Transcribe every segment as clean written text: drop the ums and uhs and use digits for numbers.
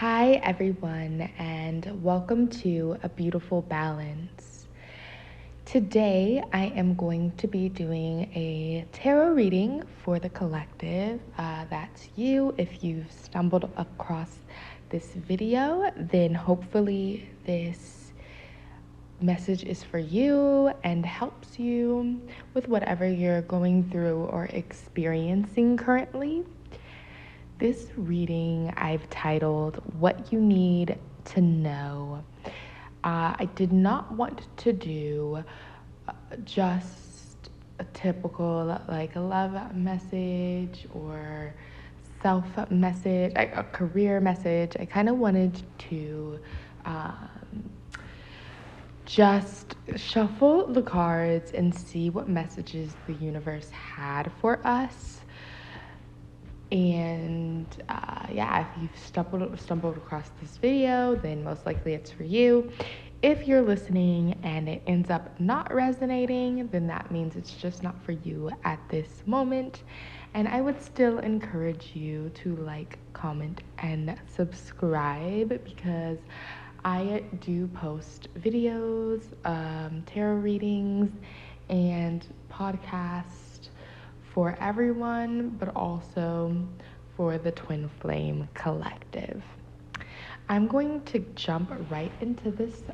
Hi, everyone, and welcome to A Beautiful Balance. Today, I am going to be doing a tarot reading for the collective. That's you. If you've stumbled across this video, then hopefully this message is for you and helps you with whatever you're going through or experiencing currently. This reading I've titled What You Need to Know. I did not want to do just a typical like a love message or self message, a career message. I kind of wanted to just shuffle the cards and see what messages the universe had for us. And yeah, if you've stumbled across this video, then most likely it's for you. If you're listening and it ends up not resonating, then that means it's just not for you at this moment. And I would still encourage you to like, comment, and subscribe because I do post videos, tarot readings, and podcasts for everyone, but also for the Twin Flame Collective. I'm going to jump right into this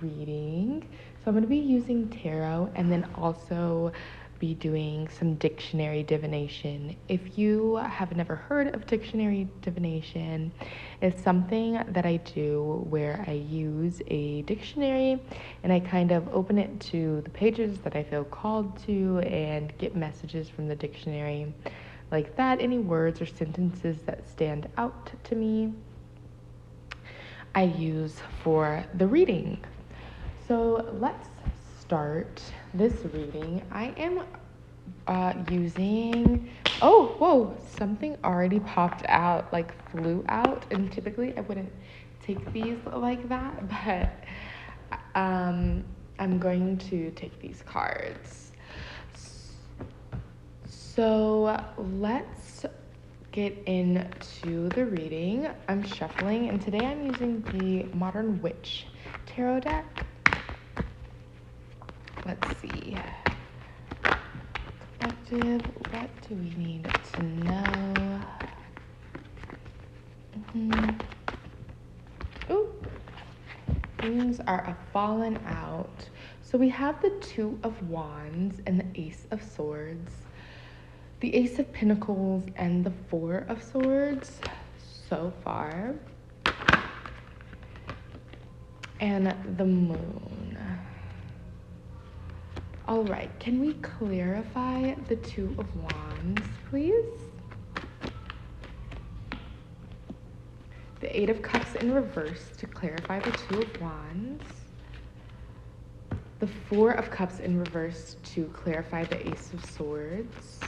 reading. So I'm going to be using tarot and then also be doing some dictionary divination. If you have never heard of dictionary divination, it's something that I do where I use a dictionary and I kind of open it to the pages that I feel called to and get messages from the dictionary like that, any words or sentences that stand out to me I use for the reading. So let's start this reading. I am using, oh, whoa, something already popped out, like flew out. And typically I wouldn't take these like that, but I'm going to take these cards. So let's get into the reading. I'm shuffling, and today I'm using the Modern Witch Tarot deck. Let's see. Collective, what do we need to know? Ooh. Things are fallen out. So we have the Two of Wands and the Ace of Swords, the Ace of Pentacles, and the Four of Swords so far, and the Moon. All right, can we clarify the Two of Wands, please? The Eight of Cups in reverse to clarify the Two of Wands. The Four of Cups in reverse to clarify the Ace of Swords.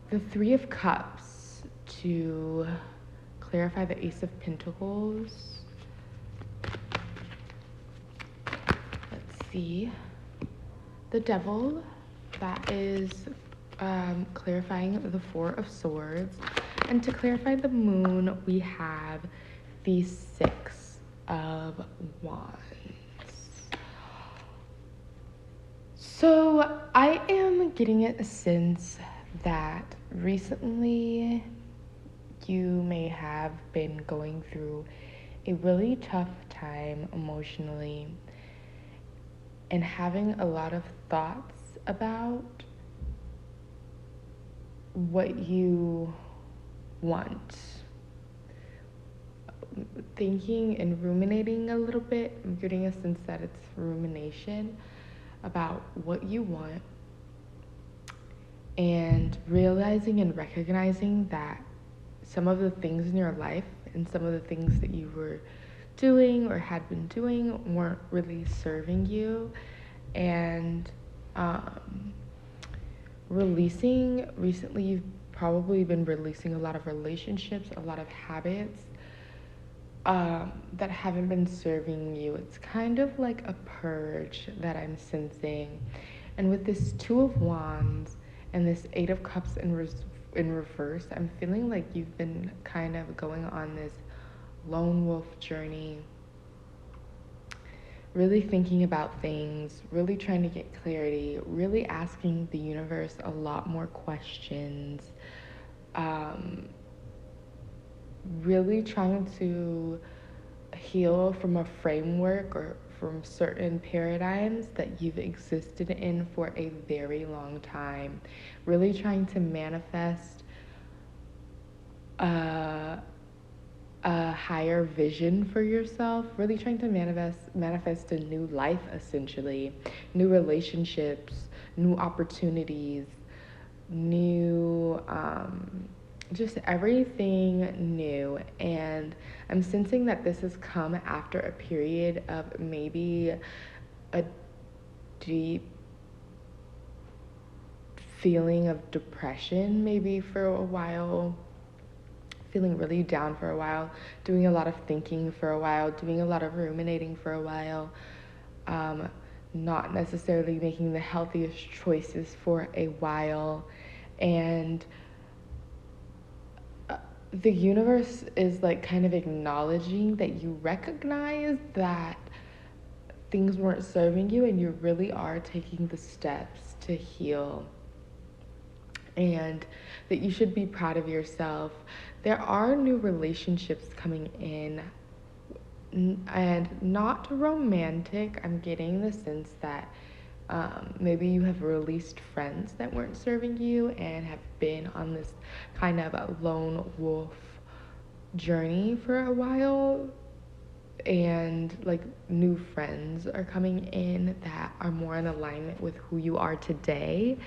The Three of Cups to clarify the Ace of Pentacles. Let's see. The Devil, that is clarifying the Four of Swords. And to clarify the Moon, we have the Six of Wands. So I am getting a sense that recently you may have been going through a really tough time emotionally and having a lot of thoughts about what you want. Thinking and ruminating a little bit. I'm getting a sense that it's rumination about what you want and realizing and recognizing that some of the things in your life and some of the things that you were doing or had been doing weren't really serving you, and recently you've probably been releasing a lot of relationships, a lot of habits that haven't been serving you. It's kind of like a purge that I'm sensing. And with this Two of Wands and this Eight of Cups in reverse, I'm feeling like you've been kind of going on this lone wolf journey, really thinking about things, really trying to get clarity, really asking the universe a lot more questions, um, really trying to heal from a framework or from certain paradigms that you've existed in for a very long time, really trying to manifest a, a higher vision for yourself, really trying to manifest a new life, essentially, new relationships, new opportunities, new just everything new. And I'm sensing that this has come after a period of maybe a deep feeling of depression, maybe for a while, feeling really down for a while, doing a lot of thinking for a while, doing a lot of ruminating for a while, um, not necessarily making the healthiest choices for a while. And the universe is like kind of acknowledging that you recognize that things weren't serving you and you really are taking the steps to heal, and that you should be proud of yourself. There are new relationships coming in, and not romantic. I'm getting the sense that maybe you have released friends that weren't serving you and have been on this kind of a lone wolf journey for a while, and like new friends are coming in that are more in alignment with who you are today.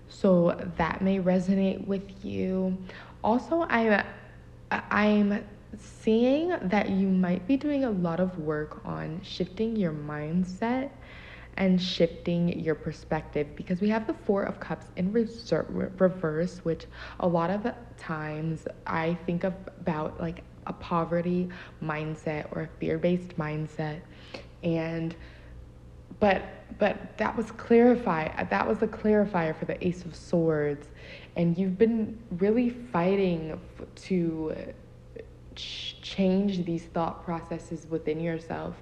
So that may resonate with you. Also, I'm seeing that you might be doing a lot of work on shifting your mindset and shifting your perspective, because we have the Four of Cups in reverse, which a lot of times I think about like a poverty mindset or a fear-based mindset. And but that was the clarifier for the Ace of Swords, and you've been really fighting to change these thought processes within yourself.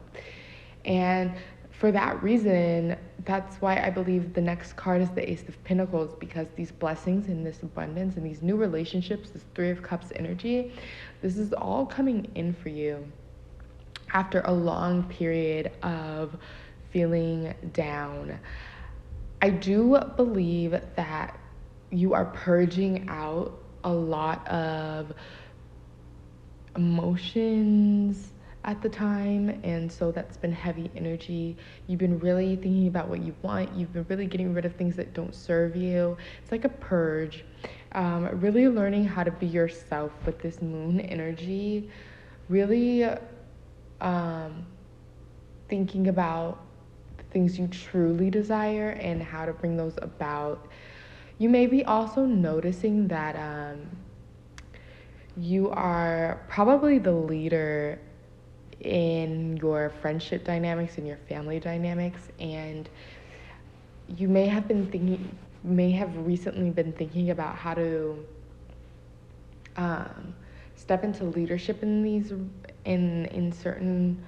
And for that reason, that's why I believe the next card is the Ace of Pentacles, because these blessings and this abundance and these new relationships, this Three of Cups energy, this is all coming in for you after a long period of feeling down. I do believe that you are purging out a lot of emotions at the time, and so that's been heavy energy. You've been really thinking about what you want. You've been really getting rid of things that don't serve you. It's like a purge. Really learning how to be yourself with this moon energy. Really thinking about the things you truly desire and how to bring those about. You may be also noticing that you are probably the leader in your friendship dynamics and your family dynamics, and you may have recently been thinking about how to step into leadership in these in certain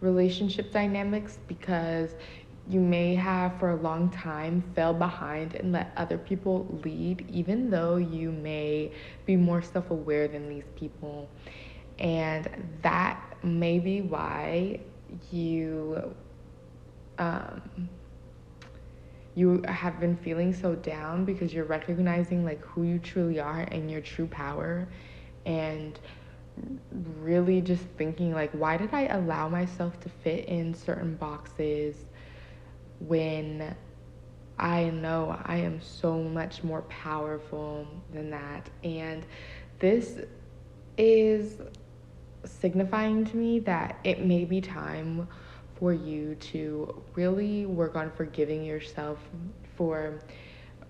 relationship dynamics, because you may have for a long time fell behind and let other people lead, even though you may be more self-aware than these people. And that may be why um, you have been feeling so down, because you're recognizing like who you truly are and your true power, and really just thinking like, why did I allow myself to fit in certain boxes when I know I am so much more powerful than that? And this is signifying to me that it may be time for you to really work on forgiving yourself for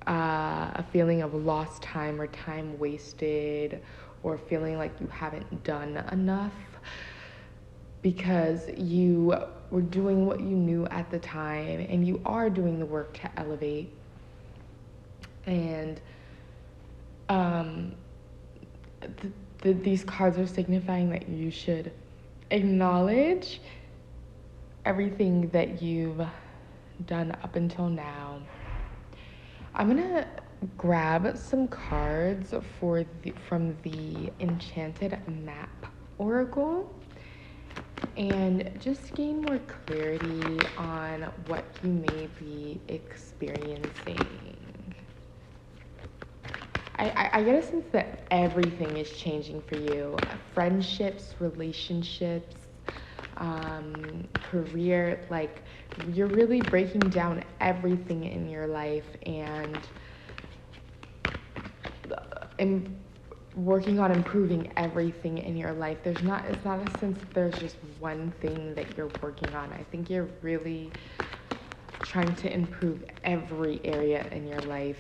a feeling of lost time or time wasted, or feeling like you haven't done enough, because you were doing what you knew at the time and you are doing the work to elevate. And um, these cards are signifying that you should acknowledge everything that you've done up until now. I'm gonna grab some cards from the Enchanted Map Oracle and just gain more clarity on what you may be experiencing. I get a sense that everything is changing for you. Friendships, relationships, career, like you're really breaking down everything in your life and working on improving everything in your life. It's not a sense that there's just one thing that you're working on. I think you're really trying to improve every area in your life.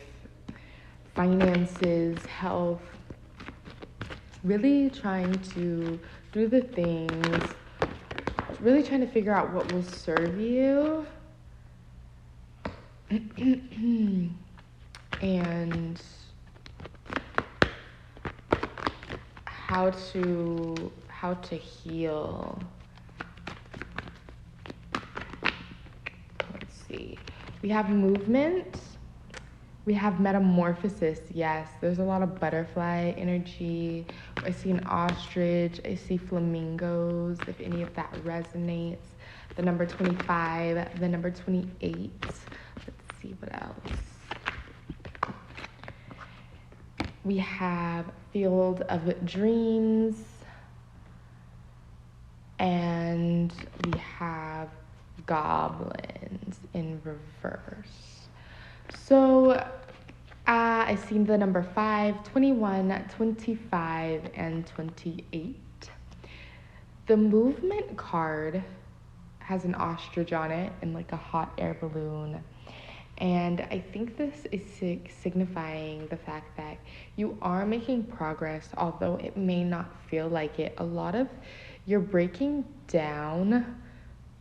Finances, health, really trying to do the things, really trying to figure out what will serve you. And how to heal. Let's see. We have movement. We have metamorphosis. Yes, there's a lot of butterfly energy. I see an ostrich. I see flamingos, if any of that resonates. The number 25, the number 28. Let's see what else. We have Field of Dreams. And we have Goblins in reverse. So I see the number 5, 21, 25, and 28. The movement card has an ostrich on it and like a hot air balloon. And I think this is signifying the fact that you are making progress, although it may not feel like it. A lot of you're breaking down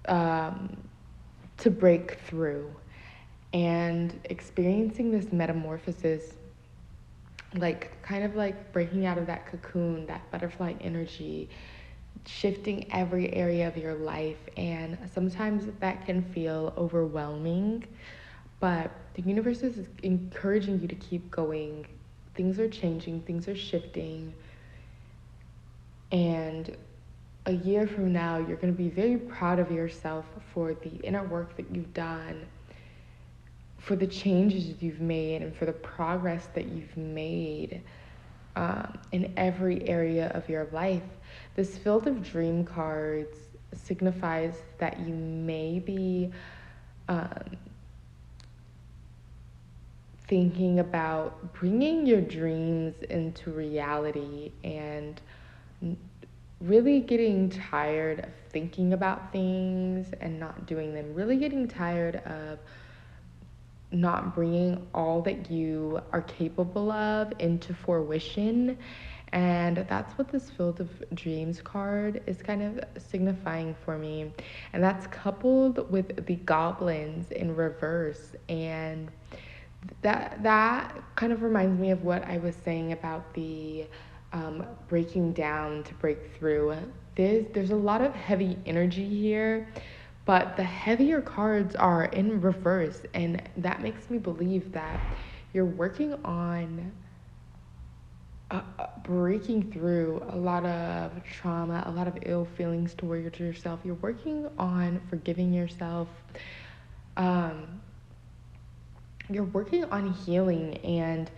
to break through. And experiencing this metamorphosis, like kind of like breaking out of that cocoon, that butterfly energy, shifting every area of your life. And sometimes that can feel overwhelming, but the universe is encouraging you to keep going. Things are changing, things are shifting. And a year from now, you're going to be very proud of yourself for the inner work that you've done, for the changes you've made, and for the progress that you've made in every area of your life. This Field of Dream cards signifies that you may be thinking about bringing your dreams into reality and really getting tired of thinking about things and not doing them, really getting tired of not bringing all that you are capable of into fruition. And that's what this Field of Dreams card is kind of signifying for me. And that's coupled with the Goblins in reverse. And that kind of reminds me of what I was saying about the breaking down to break through. There's a lot of heavy energy here, but the heavier cards are in reverse, and that makes me believe that you're working on breaking through a lot of trauma, a lot of ill feelings towards yourself. You're working on forgiving yourself. You're working on healing, and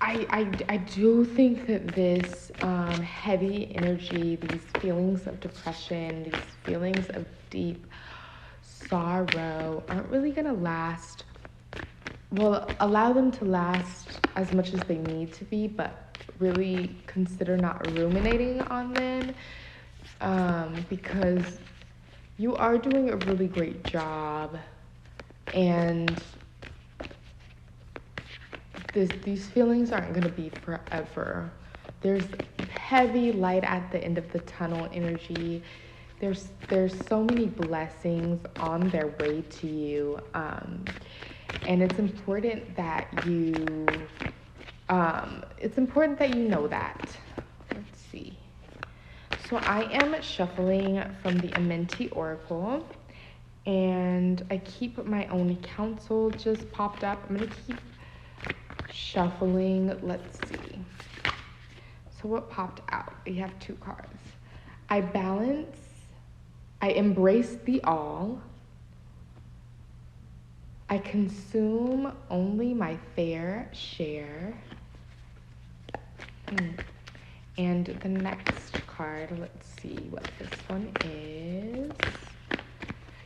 I do think that this heavy energy, these feelings of depression, these feelings of deep sorrow aren't really going to last. Well, allow them to last as much as they need to be, but really consider not ruminating on them because you are doing a really great job, and these feelings aren't going to be forever. There's heavy light at the end of the tunnel energy. There's so many blessings on their way to you. And it's important that you know that. Let's see. So I am shuffling from the Amenti Oracle, and I keep my own counsel just popped up. I'm gonna keep shuffling. Let's see. So what popped out? We have 2 cards. I balance, I embrace the all. I consume only my fair share. And the next card, let's see what this one is.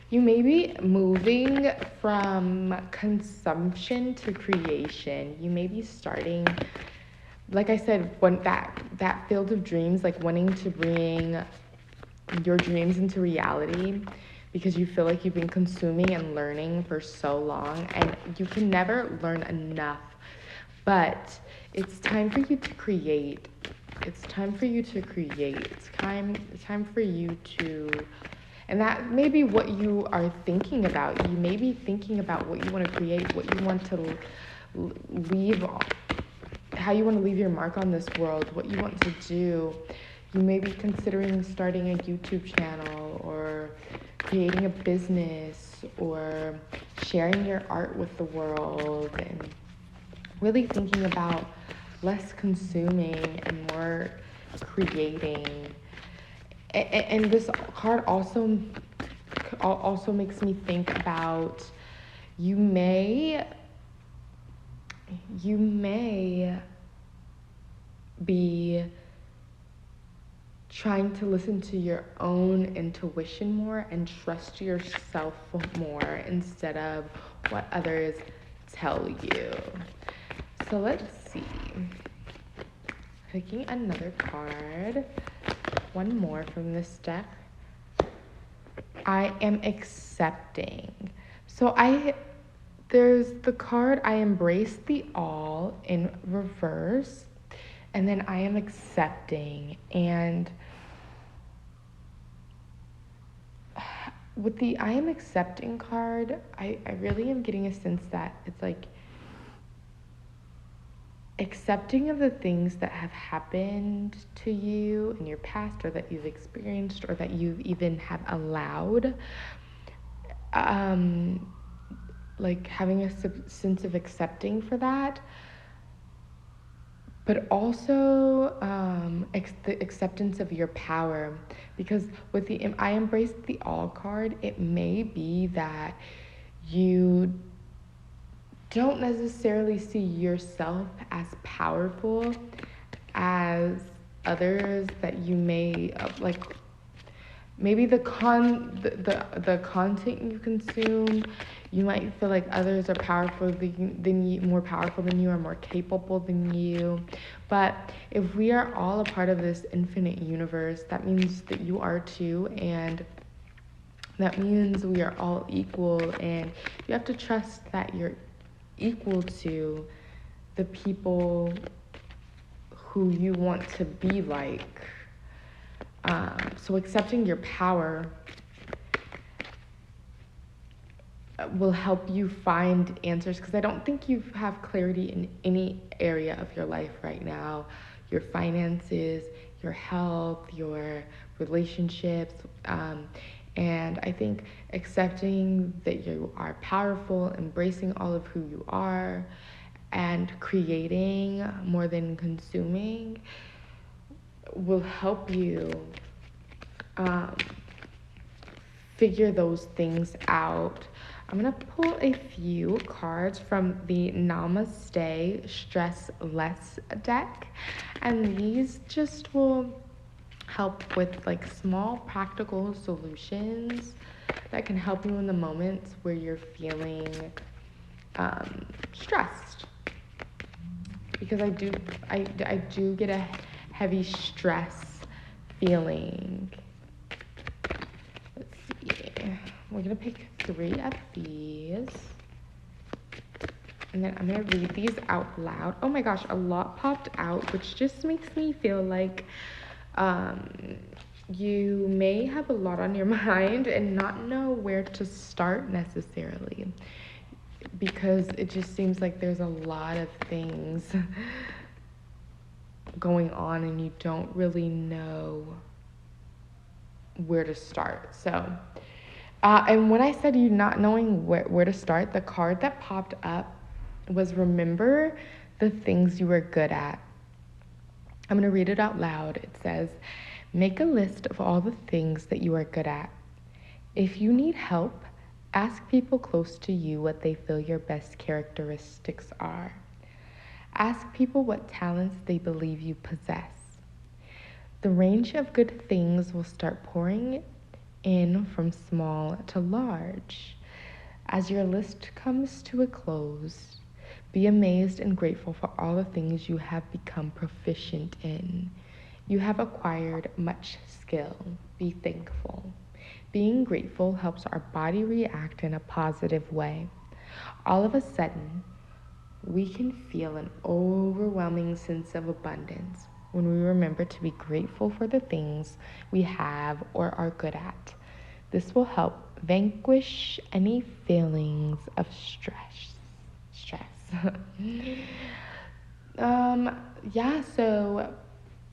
You may be moving from consumption to creation. You may be starting, like I said, when that field of dreams, like wanting to bring your dreams into reality, because you feel like you've been consuming and learning for so long, and you can never learn enough. But it's time for you to create. It's time for you to create. It's time for you to, and that may be what you are thinking about. You may be thinking about what you want to create, what you want to leave, how you want to leave your mark on this world, what you want to do. You may be considering starting a YouTube channel, or creating a business, or sharing your art with the world, and really thinking about less consuming and more creating. And this card also makes me think about you may be trying to listen to your own intuition more and trust yourself more instead of what others tell you. So let's see. Picking another card. One more from this deck. I am accepting. So there's the card, I embrace the all in reverse, and then I am accepting. And with the I am accepting card, I really am getting a sense that it's like accepting of the things that have happened to you in your past, or that you've experienced, or that you even have allowed. Like having a sense of accepting for that, but also the acceptance of your power. Because with the I embrace the all card, it may be that you don't necessarily see yourself as powerful as others, that you may like maybe the content you consume, you might feel like others are powerful than you, more powerful than you, or more capable than you. But if we are all a part of this infinite universe, that means that you are too, and that means we are all equal, and you have to trust that you're equal to the people who you want to be like. So accepting your power will help you find answers, because I don't think you have clarity in any area of your life right now. Your finances, your health, your relationships, and I think accepting that you are powerful, embracing all of who you are, and creating more than consuming will help you figure those things out. I'm gonna pull a few cards from the Namaste Stress Less deck, and these just will help with like small practical solutions that can help you in the moments where you're feeling stressed. Because I do get a heavy stress feeling. Let's see. We're gonna pick 3 of these, and then I'm gonna read these out loud. Oh my gosh, a lot popped out, which just makes me feel like you may have a lot on your mind and not know where to start necessarily. because it just seems like there's a lot of things going on and you don't really know where to start. So, and when I said you not knowing where to start, the card that popped up was remember the things you were good at. I'm going to read it out loud. It says, make a list of all the things that you are good at. If you need help, ask people close to you what they feel your best characteristics are. Ask people what talents they believe you possess. The range of good things will start pouring in from small to large. As your list comes to a close, be amazed and grateful for all the things you have become proficient in. You have acquired much skill. Be thankful. Being grateful helps our body react in a positive way. All of a sudden, we can feel an overwhelming sense of abundance when we remember to be grateful for the things we have or are good at. This will help vanquish any feelings of stress. Yeah, so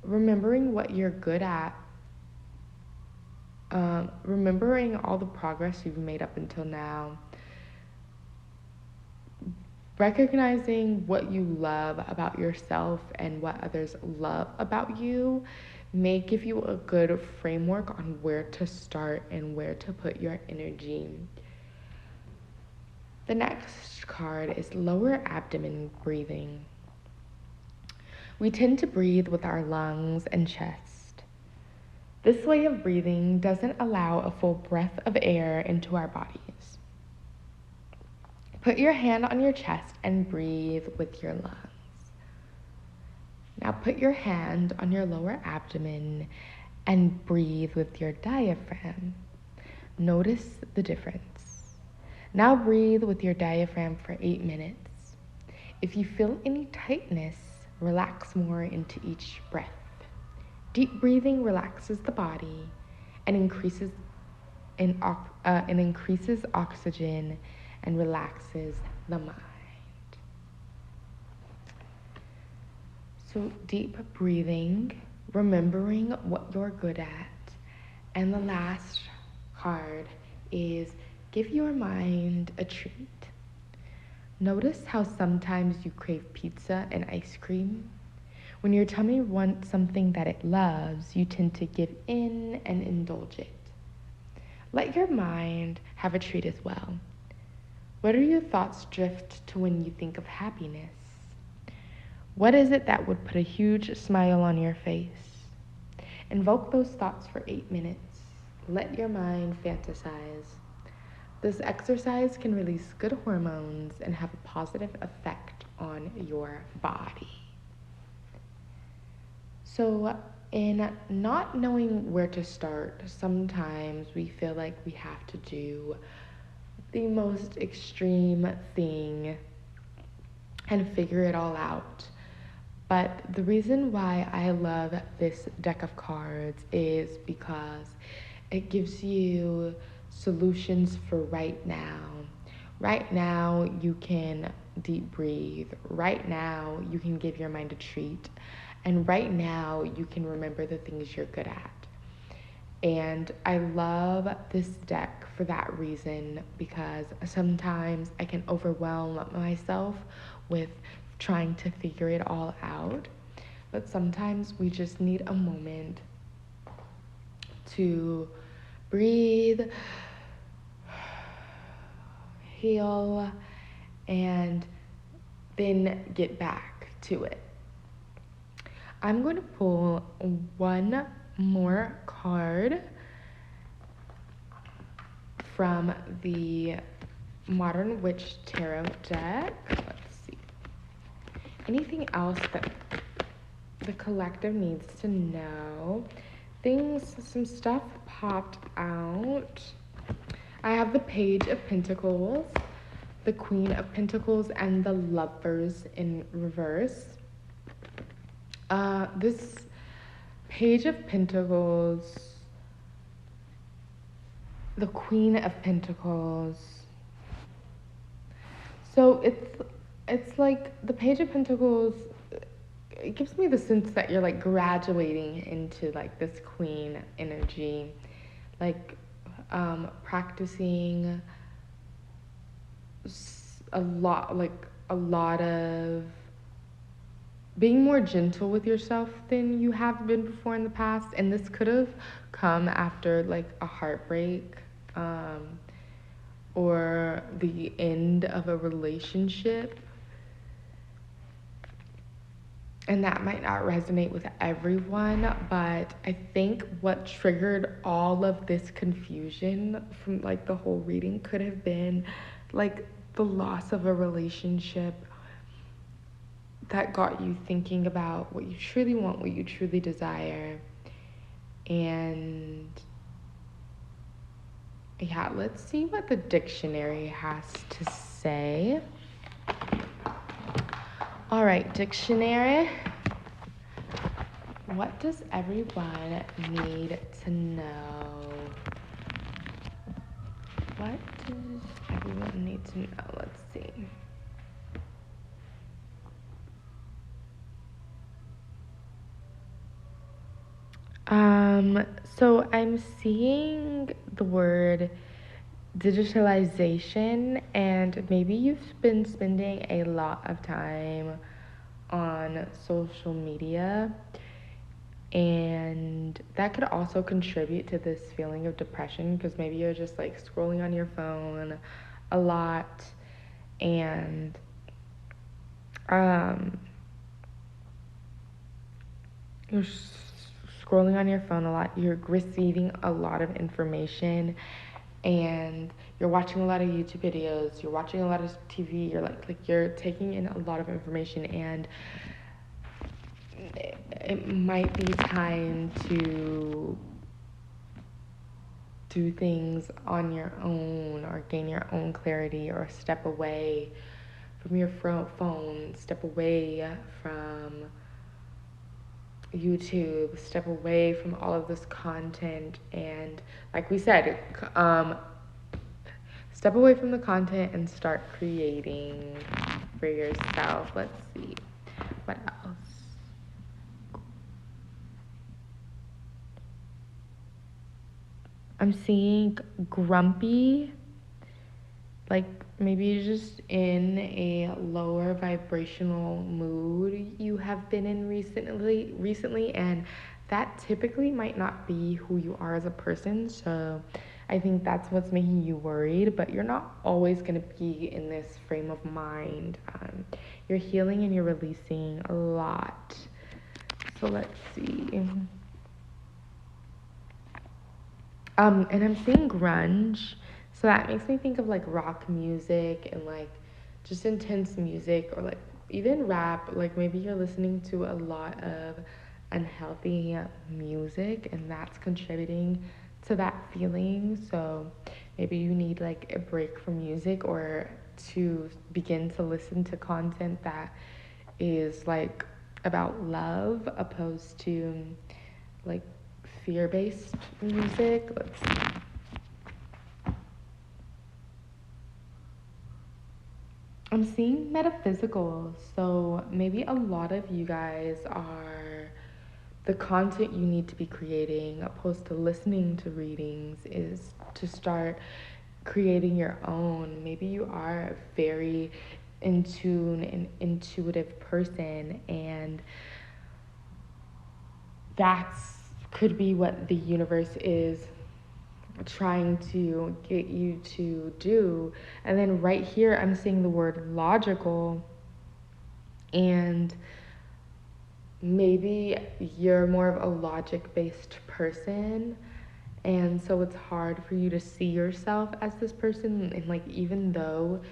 remembering what you're good at, remembering all the progress you've made up until now, recognizing what you love about yourself and what others love about you may give you a good framework on where to start and where to put your energy. The next card is lower abdomen breathing. We tend to breathe with our lungs and chest. This way of breathing doesn't allow a full breath of air into our bodies. Put your hand on your chest and breathe with your lungs. Now put your hand on your lower abdomen and breathe with your diaphragm. Notice the difference. Now breathe with your diaphragm for 8 minutes. If you feel any tightness, relax more into each breath. Deep breathing relaxes the body and increases oxygen and relaxes the mind. So deep breathing, remembering what you're good at. And the last card is give your mind a treat. Notice how sometimes you crave pizza and ice cream. When your tummy wants something that it loves, you tend to give in and indulge it. Let your mind have a treat as well. What are your thoughts drift to when you think of happiness? What is it that would put a huge smile on your face? Invoke those thoughts for 8 minutes. Let your mind fantasize. This exercise can release good hormones and have a positive effect on your body. So, in not knowing where to start, sometimes we feel like we have to do the most extreme thing and figure it all out. But the reason why I love this deck of cards is because it gives you solutions for right now. Right now, you can deep breathe. Right now, you can give your mind a treat. And right now, you can remember the things you're good at. And I love this deck for that reason, because sometimes I can overwhelm myself with trying to figure it all out. But sometimes we just need a moment to breathe, heal, and then get back to it. I'm going to pull one more card from the Modern Witch Tarot deck. Let's see. Anything else that the collective needs to know? Some stuff popped out. I have the Page of Pentacles, the Queen of Pentacles, and the Lovers in reverse. This Page of Pentacles, the Queen of Pentacles. So it's like the Page of Pentacles. It gives me the sense that you're like graduating into like this queen energy, like practicing a lot of being more gentle with yourself than you have been before in the past. And this could have come after like a heartbreak, um, or the end of a relationship. And that might not resonate with everyone, but I think what triggered all of this confusion from like the whole reading could have been like the loss of a relationship that got you thinking about what you truly want, what you truly desire. And yeah, let's see what the dictionary has to say. All right, dictionary. What does everyone need to know? What does everyone need to know? Let's see. So I'm seeing the word digitalization, and maybe you've been spending a lot of time on social media, and that could also contribute to this feeling of depression because maybe you're just like scrolling on your phone a lot, and um, you're scrolling on your phone a lot, you're receiving a lot of information, and you're watching a lot of YouTube videos, you're watching a lot of TV, you're you're taking in a lot of information, and it might be time to do things on your own or gain your own clarity or step away from your phone, step away from YouTube, step away from all of this content, and like we said, step away from the content and start creating for yourself. Let's see what else. I'm seeing grumpy, like maybe you're just in a lower vibrational mood you have been in recently, and that typically might not be who you are as a person. So I think that's what's making you worried, but you're not always going to be in this frame of mind. You're healing and you're releasing a lot. So let's see. And I'm seeing grunge, so that makes me think of like rock music and like just intense music, or like even rap. Like maybe you're listening to a lot of unhealthy music, and that's contributing to that feeling. So maybe you need like a break from music, or to begin to listen to content that is like about love opposed to like fear-based music. Let's see. I'm seeing metaphysical. So maybe a lot of you guys are the content you need to be creating opposed to listening to readings is to start creating your own. Maybe you are a very in tune and intuitive person, and that's could be what the universe is trying to get you to do. And then right here, I'm seeing the word logical, and maybe you're more of a logic based person. And so it's hard for you to see yourself as this person. And like, even though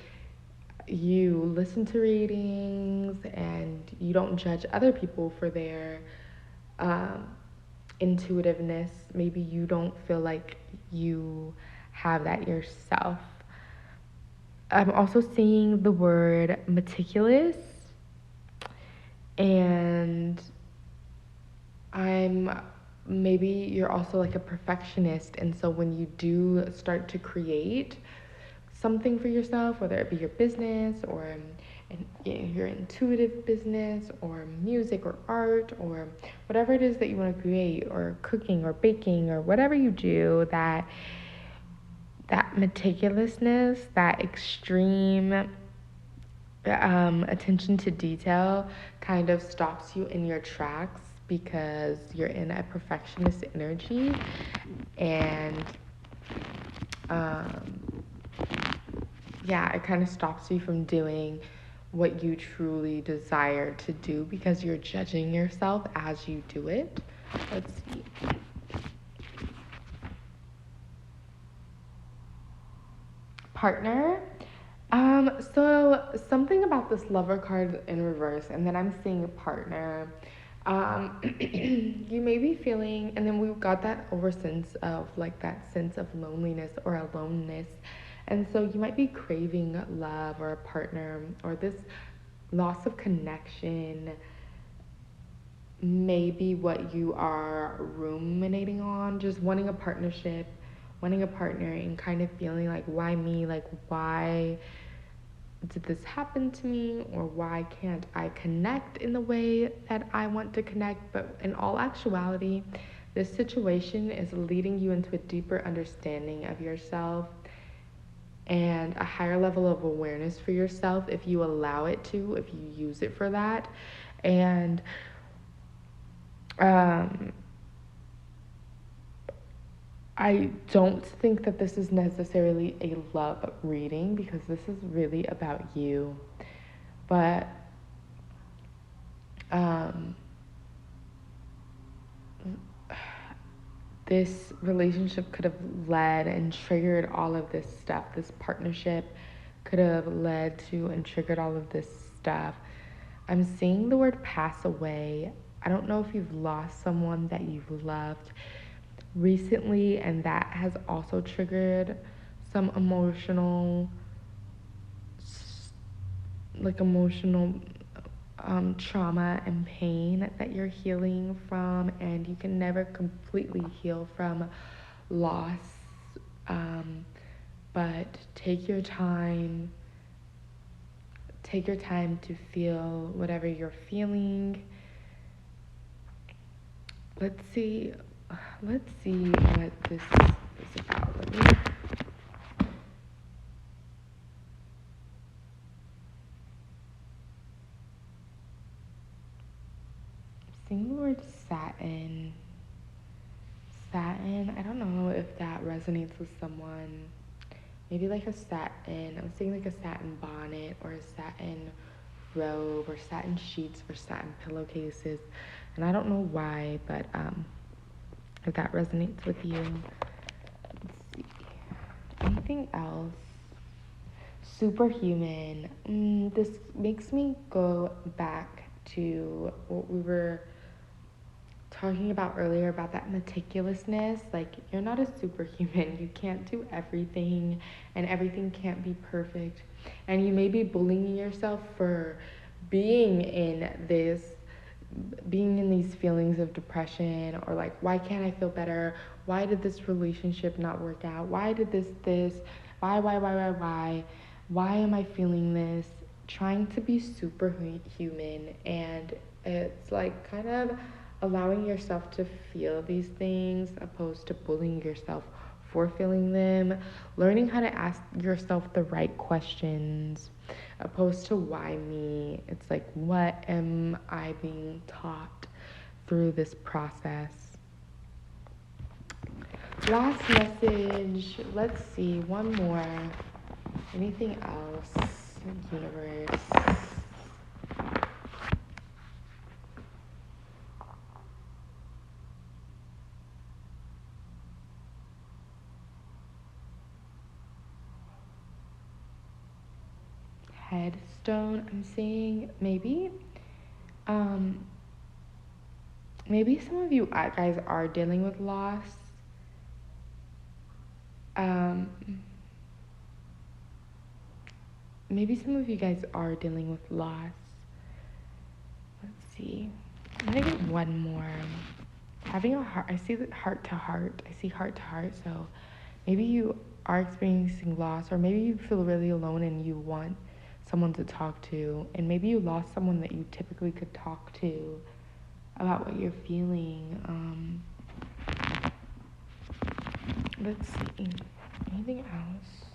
you listen to readings and you don't judge other people for their um, intuitiveness, maybe you don't feel like you have that yourself. I'm also seeing the word meticulous, and I'm maybe you're also like a perfectionist, and so when you do start to create something for yourself, whether it be your business or your intuitive business or music or art or whatever it is that you want to create, or cooking or baking or whatever you do, that meticulousness, that extreme attention to detail kind of stops you in your tracks because you're in a perfectionist energy. And yeah, it kind of stops you from doing what you truly desire to do because you're judging yourself as you do it. Let's see. Partner. So something about this lover card in reverse, and then I'm seeing a partner. You may be feeling, and then we've got that over sense of like that sense of loneliness or aloneness. And so you might be craving love or a partner, or this loss of connection may be what you are ruminating on, just wanting a partnership, wanting a partner, and kind of feeling like, why me? Like, why did this happen to me? Or why can't I connect in the way that I want to connect? But in all actuality, this situation is leading you into a deeper understanding of yourself and a higher level of awareness for yourself if you allow it to, if you use it for that. And I don't think that this is necessarily a love reading because this is really about you. But this relationship could have led and triggered all of this stuff. This partnership could have led to and triggered all of this stuff. I'm seeing the word pass away. I don't know if you've lost someone that you've loved recently, and that has also triggered some emotional trauma and pain that you're healing from, and you can never completely heal from loss. But take your time to feel whatever you're feeling. Let's see what this is about. Let me seeing the word satin. I don't know if that resonates with someone. Maybe like a satin. I'm seeing like a satin bonnet or a satin robe or satin sheets or satin pillowcases. And I don't know why, but if that resonates with you. Let's see. Anything else? Superhuman. This makes me go back to what we were talking about earlier about that meticulousness. Like, you're not a superhuman. You can't do everything, and everything can't be perfect. And you may be bullying yourself for being in these feelings of depression, or like, why can't I feel better? Why did this relationship not work out? Why did this? Why am I feeling this? Trying to be superhuman, and it's like kind of allowing yourself to feel these things opposed to bullying yourself for feeling them. Learning how to ask yourself the right questions opposed to why me. It's like, what am I being taught through this process? Last message. Let's see, one more. Anything else, universe? Headstone, I'm seeing maybe maybe some of you guys are dealing with loss. Maybe some of you guys are dealing with loss. Let's see. I'm gonna get one more. Having a heart, I see that heart to heart. I see heart to heart. So maybe you are experiencing loss, or maybe you feel really alone and you want someone to talk to, and maybe you lost someone that you typically could talk to about what you're feeling. Let's see. Anything else?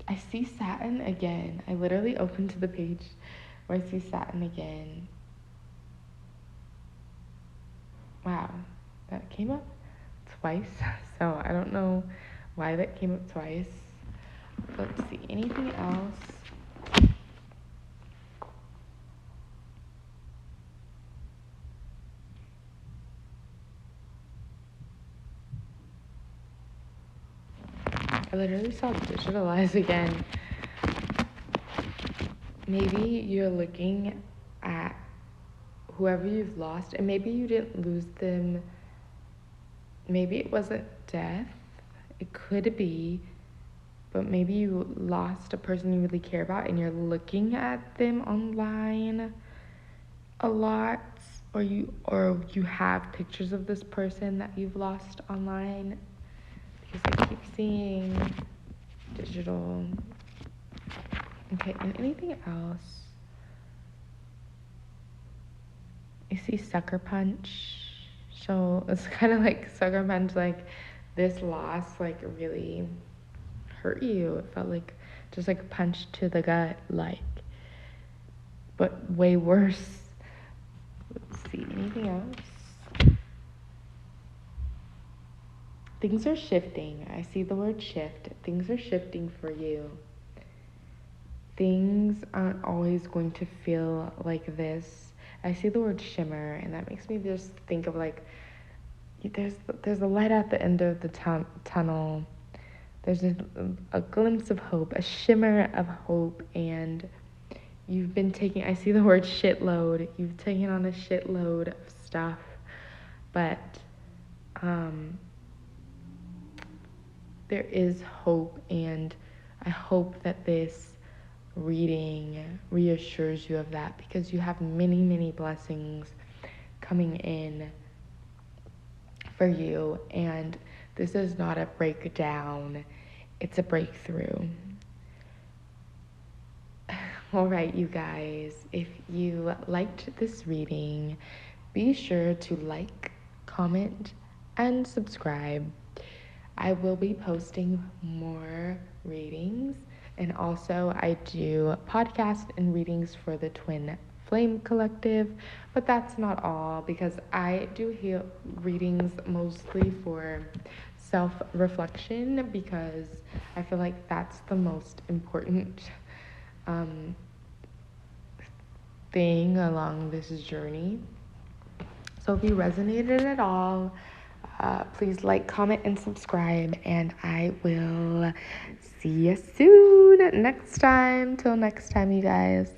I see Saturn again. I literally opened to the page where I see Saturn again. Wow, that came up twice. So I don't know why that came up twice. Let's see, anything else? I literally saw digitalize again. Maybe you're looking at whoever you've lost, and maybe you didn't lose them. Maybe it wasn't death. It could be, but maybe you lost a person you really care about and you're looking at them online a lot, or you have pictures of this person that you've lost online, because I keep seeing digital. Okay, and anything else? I see Sucker Punch. So it's kind of like Sucker Punch, like this loss like really hurt you. It felt like just like a punch to the gut, like, but way worse. Let's see, anything else? Things are shifting. I see the word shift. Things are shifting for you. Things aren't always going to feel like this. I see the word shimmer, and that makes me just think of like there's a light at the end of the tunnel. There's a glimpse of hope, a shimmer of hope, and you've been taking, I see the word shitload. You've taken on a shitload of stuff, but there is hope, and I hope that this reading reassures you of that, because you have many, many blessings coming in for you, and this is not a breakdown, it's a breakthrough. All right, you guys, if you liked this reading, be sure to like, comment, and subscribe. I will be posting more readings, and also I do podcast and readings for the Twin Flame Collective, but that's not all, because I do readings mostly for self-reflection, because I feel like that's the most important thing along this journey. So if you resonated at all, please like, comment, and subscribe, and I will see you soon next time. Till next time, you guys.